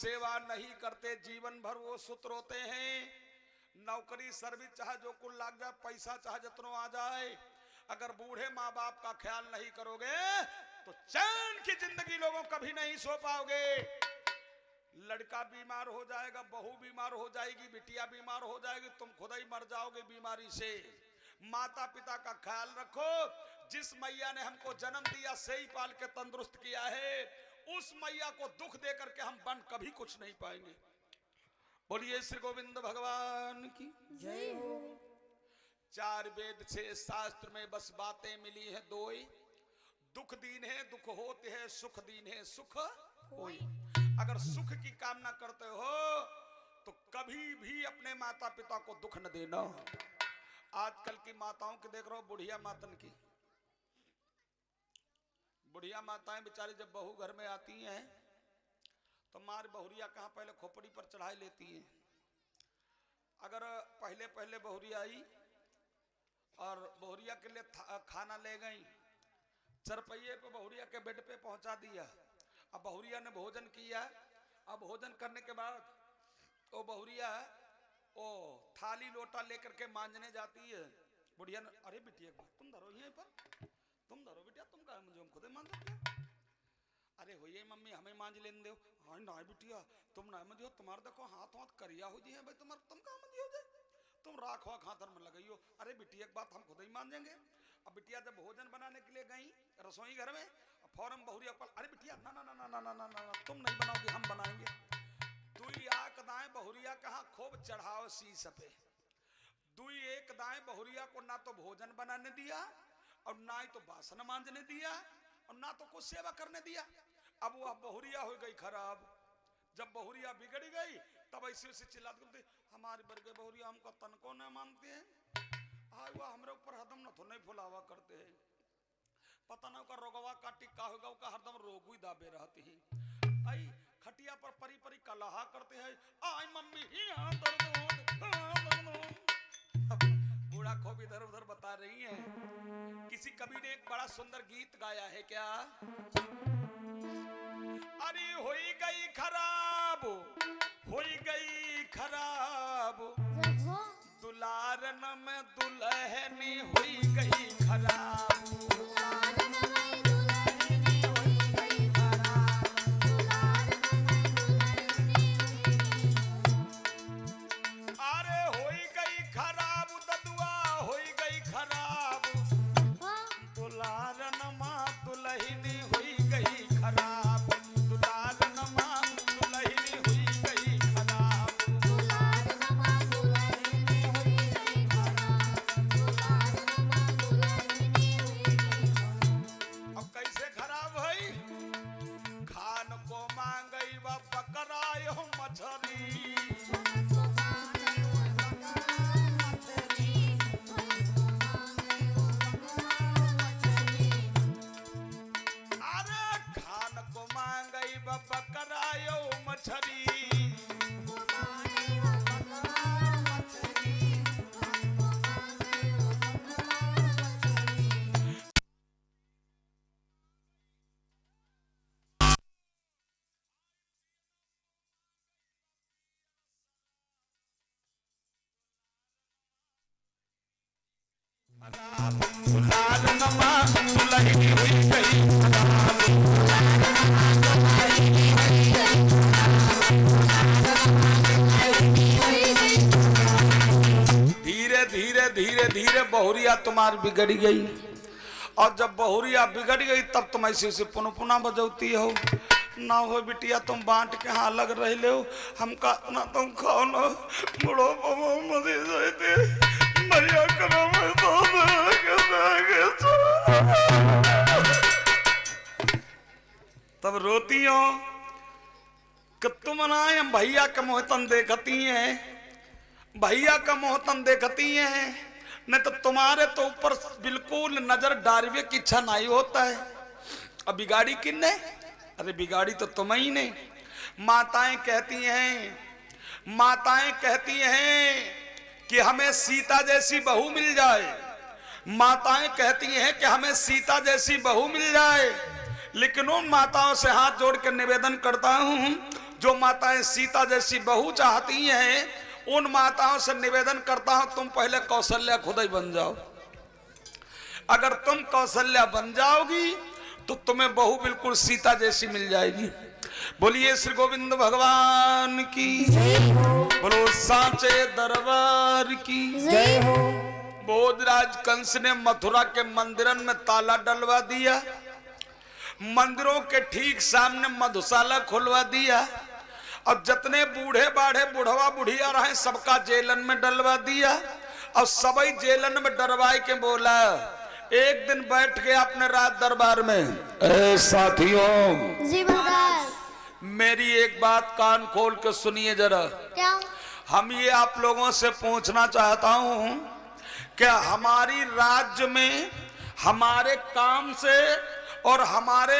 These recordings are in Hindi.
सेवा नहीं करते जीवन भर वो सुत रोते हैं। नौकरी सर्विस चाहे जो कुल लाग जाए, पैसा चाहे जितनो आ जाए, अगर बूढ़े माँ बाप का ख्याल नहीं करोगे तो चैन की जिंदगी लोगों कभी नहीं सो पाओगे। लड़का बीमार हो जाएगा, बहू बीमार हो जाएगी, बिटिया बीमार हो जाएगी, तुम खुद ही मर जाओगे बीमारी से। माता पिता का ख्याल रखो। जिस मैया ने हमको जन्म दिया से ही पाल के तंदुरुस्त किया है, उस मैया को दुख दे करके हम बन कभी कुछ नहीं पाएंगे। बोलिए श्री गोविंद भगवान की जय हो। 4 वेद 6 शास्त्र में बस बातें मिली है 2 ही। दुख दीन है दुख होते है, सुख दीन है सुख होई। अगर सुख की कामना करते हो तो कभी भी अपने माता पिता को दुख न देना। आजकल की माताओं के देख रहे हो, बुढ़िया मातन की, बुढ़िया माताएं बेचारी जब बहू घर में आती हैं तो मार बहुरिया कहाँ पहले खोपड़ी पर चढ़ाई लेती हैं। अगर पहले पहले बहुरिया आई और बहुरिया के लिए खाना ले गई, चरपहिए पे बहुरिया के बेड पे पहुंचा दिया। अब बहुरिया ने भोजन किया। अब भोजन करने के बाद वो बहुरिया ओ थाली लोटा लेकर के मांजने जाती है। बुढ़िया ने, अरे बिटिया एक बात तुम धरो यहीं पर, तुम धरो बिटिया, तुम कहा मुझे हम खुद मांज सकते हो। अरे हो ये मम्मी हमें मांज लेने दो। हाँ ना बिटिया तुम ना मंजियो, तुम्हारे देखो हाथ हाथ करिया हो जी है भाई, तुम्हारे तुम कहाँ मंजियो जाए, तुम राख वाख हाथ में लगाई हो। अरे बिटिया एक बात हम खुद ही मांजेंगे। अब बिटिया जब भोजन बनाने के लिए गई रसोई घर में, फौरन बहुरिया पर, अरे बिटिया ना ना ना ना ना ना ना ना तुम नहीं बनाओगी हम बनाएंगे। दुई आक दाएं बहुरिया कहा खूब चढ़ाओ शीश पे। दुई एक दाएं बहुरिया को ना तो भोजन बनाने दिया और ना ही तो बासन मांजने दिया और ना तो कुछ सेवा करने दिया। अब वह बहुरिया हो गई खराब। जब बहुरिया बिगड़ गई तब ऐसे से चिल्लाती बोलती, हमारे बरगे बहुरिया हमको तनको न मानते हैं, हाय वह हमारे ऊपर हरदम न तो नहीं फुलावा करते हैं, पता ना का रोगवा का टिक्का होगा का हरदम रोग ही दाबे रहती है। आई खटिया पर परी परी कलहा करते हैं, आई मम्मी यहाँ दर्द हो। बूढ़ा खूब इधर उधर बता रही है। किसी कवि ने एक बड़ा सुंदर गीत गाया है क्या, अरे होई गई खराब, होई गई खराब, दुलारन में दुल्हनी हुई गई खराब। अरे होई गई खराब ददुआ, होई गई खराब, दुलारन माँ दुल्हनी हुई गई खराब, दुलारन माँ दुल्हनी हुई गई खराब। अब कैसे खराब हुई, खान को मांगई व पकड़ायो मछली, पकड़ायो मछली। धीरे धीरे धीरे धीरे बहुरिया तुम्हारी बिगड़ गई। और जब बहुरिया बिगड़ गई तब तुम ऐसे से पुनः पुनः बजौती हो। ना हो बिटिया तुम बांट के हाँ अलग रह ले, हमका ना तुम खाओ ना, मुड़ो मदे जाते मरिया करो मैं तो तब रोती हो कि तुम ना भैया का मोहतन देखती हैं, भैया का मोहतन देखती हैं, नहीं तो तुम्हारे तो ऊपर बिल्कुल नजर डालने की इच्छा नहीं होता है। अब बिगाड़ी किन्ने, अरे बिगाड़ी तो तुम ही ने। माताएं कहती हैं, माताएं कहती हैं कि हमें सीता जैसी बहू मिल जाए, माताएं कहती हैं कि हमें सीता जैसी बहू मिल जाए। लेकिन उन माताओं से हाथ जोड़ के निवेदन करता हूं जो माताएं सीता जैसी बहू चाहती हैं उन माताओं से निवेदन करता हूं तुम पहले कौशल्या खुद ही बन जाओ। अगर तुम कौशल्या बन जाओगी तो तुम्हें बहू बिल्कुल सीता जैसी मिल जाएगी। बोलिए श्री गोविंद भगवान की बोलो सांचे दरबार की जय हो। भोजराज कंस ने मथुरा के मंदिरन में ताला डलवा दिया, मंदिरों के ठीक सामने मधुशाला खुलवा दिया और जितने बूढ़े बाढ़े बुढ़वा बुढ़िया रहे सबका जेलन में डलवा दिया और सभी जेलन में डरवाई के बोला। एक दिन बैठ गया अपने राज दरबार में, ए साथियों जी महाराज, मेरी एक बात कान खोल के सुनिए जरा। क्या? हम ये आप लोगों से पूछना चाहता हूं क्या हमारी राज्य में हमारे काम से और हमारे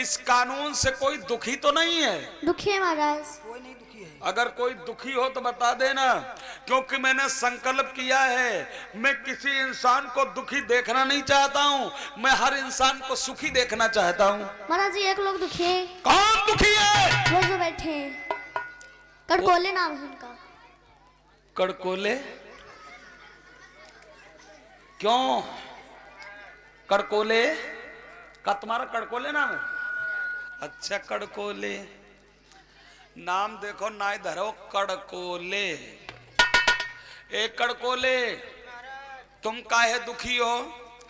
इस कानून से कोई दुखी तो नहीं है? दुखी है महाराज। कोई नहीं दुखी है। अगर कोई दुखी हो तो बता देना, क्योंकि मैंने संकल्प किया है मैं किसी इंसान को दुखी देखना नहीं चाहता हूं, मैं हर इंसान को सुखी देखना चाहता हूं। महाराज जी एक लोग दुखी है। कौन दुखी है? वो जो बैठे हैं, कड़कोले नाम है उनका। कड़कोले? क्यों कड़कोले का तुम्हारा कड़कोले नाम है? अच्छा कड़कोले नाम देखो ना इधर हो, कड़कोले। एक कड़कोले तुम काहे दुखी हो?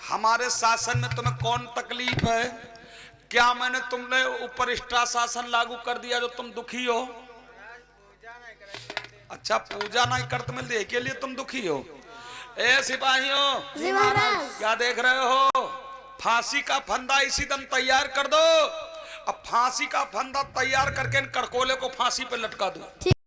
हमारे शासन में तुम्हें कौन तकलीफ है? क्या मैंने तुमने ऊपर स्टा शासन लागू कर दिया जो तुम दुखी हो? अच्छा पूजा नहीं करते मिलते के लिए तुम दुखी हो? ए सिपाहियों जी महाराज, क्या देख रहे हो? फांसी का फंदा इसी दम तैयार कर दो। अब फांसी का फंदा तैयार करके इन कड़कोले को फांसी पे लटका दो।